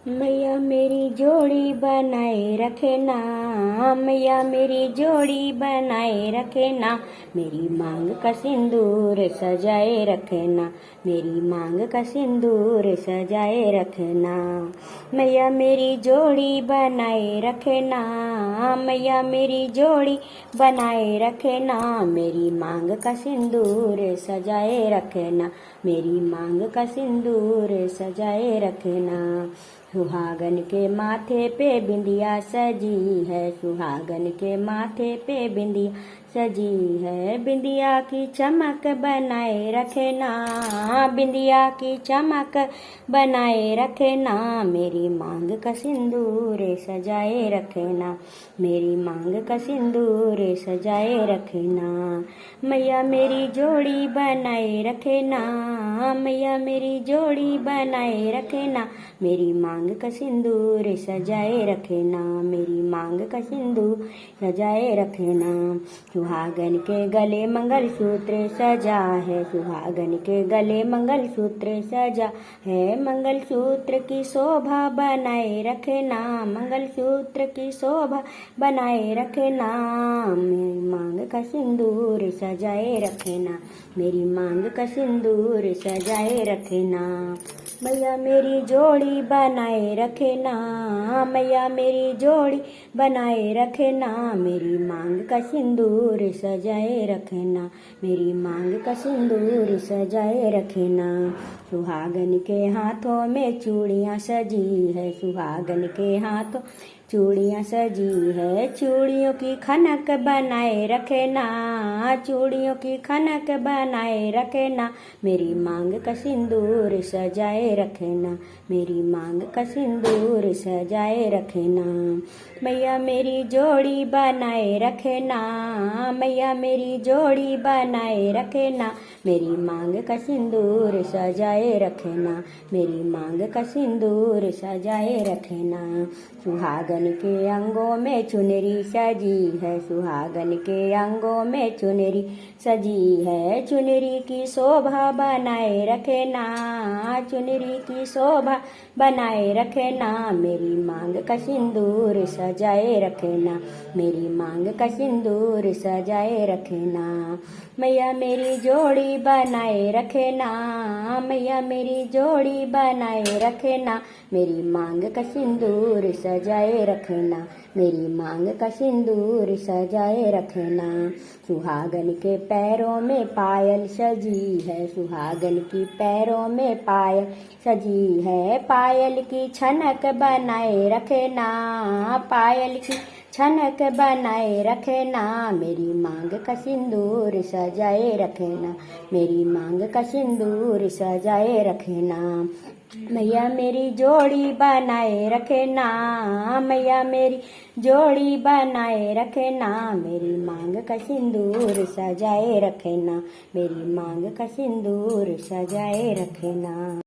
मैया मेरी जोड़ी बनाए रखे ना, मैया मेरी जोड़ी बनाए रखे ना, मेरी मांग का सिंदूर सजाए रखना, मेरी मांग का सिंदूर सजाए रखना। मैया मेरी जोड़ी बनाए रखना, मैया मेरी जोड़ी बनाए रखना, मेरी मांग का सिंदूर सजाए रखना, मेरी मांग का सिंदूर सजाए रखना। सुहागन के माथे पे बिंदिया सजी है, सुहागन के माथे पे बिंदिया सजी है, बिंदिया की चमक बनाए रखना, बिंदिया की चमक बनाए रखना, मेरी मांग का सिंदूर सजाए रखना, मेरी मांग का सिंदूर सजाए रखना। मैया मेरी जोड़ी बनाए रखना, मैया मेरी जोड़ी बनाए रखना, मेरी मांग का सिंदूर सजाए रखना, मेरी मांग का सिंदूर सजाए रखना। सुहागन के गले मंगलसूत्र सजा है, सुहागन के गले मंगलसूत्र सजा है, मंगलसूत्र की शोभा बनाए रखना, मंगलसूत्र की शोभा बनाए रखना, मेरी मांग का सिंदूर सजाए रखना, मेरी मांग का सिंदूर सजाए रखना। मैया मेरी जोड़ी बनाए रखना, मैया मेरी जोड़ी बनाए रखना, मेरी मांग का सिंदूर सजाए रखना, मेरी मांग का सिंदूर सजाए रखना। सुहागन के हाथों में चूड़ियाँ सजी है, सुहागन के हाथों चूड़ियाँ सजी है, चूड़ियों की खनक बनाए रखना, चूड़ियों की खनक बनाए रखना, मेरी मांग का सिंदूर सजाए रखना, मेरी मांग का सिंदूर सजाए रखना। मैया मेरी जोड़ी बनाए रखना, मैया मेरी जोड़ी बनाए रखना, मेरी मांग का सिंदूर सजाए रखना, मेरी मांग का सिंदूर सजाए रखना। सुहागन के अंगों में चुनरी सजी है, सुहागन के अंगों में चुनरी सजी है, चुनरी की शोभा बनाए रखना, चुनरी की शोभा बनाए रखना, मेरी मांग का सिंदूर सजाए रखना, मेरी मांग का सिंदूर सजाए रखना। मैया मेरी जोड़ी बनाए रखना, मैया मेरी जोड़ी बनाए रखना, मेरी मांग का सिंदूर सजाए रखना, मेरी मांग का सिंदूर सजाए रखना। सुहागन के पैरों में पायल सजी है, सुहागन की पैरों में पायल सजी है, पायल की छनक बनाए रखना, पायल की छनक बनाए रखना, मेरी मांग का सिंदूर सजाए रखना, मेरी मांग का सिंदूर सजाए रखना। मैया मेरी जोड़ी बनाए रखना, मैया मेरी जोड़ी बनाए रखना, मेरी मांग का सिंदूर सजाए रखना, मेरी मांग का सिंदूर सजाए रखना।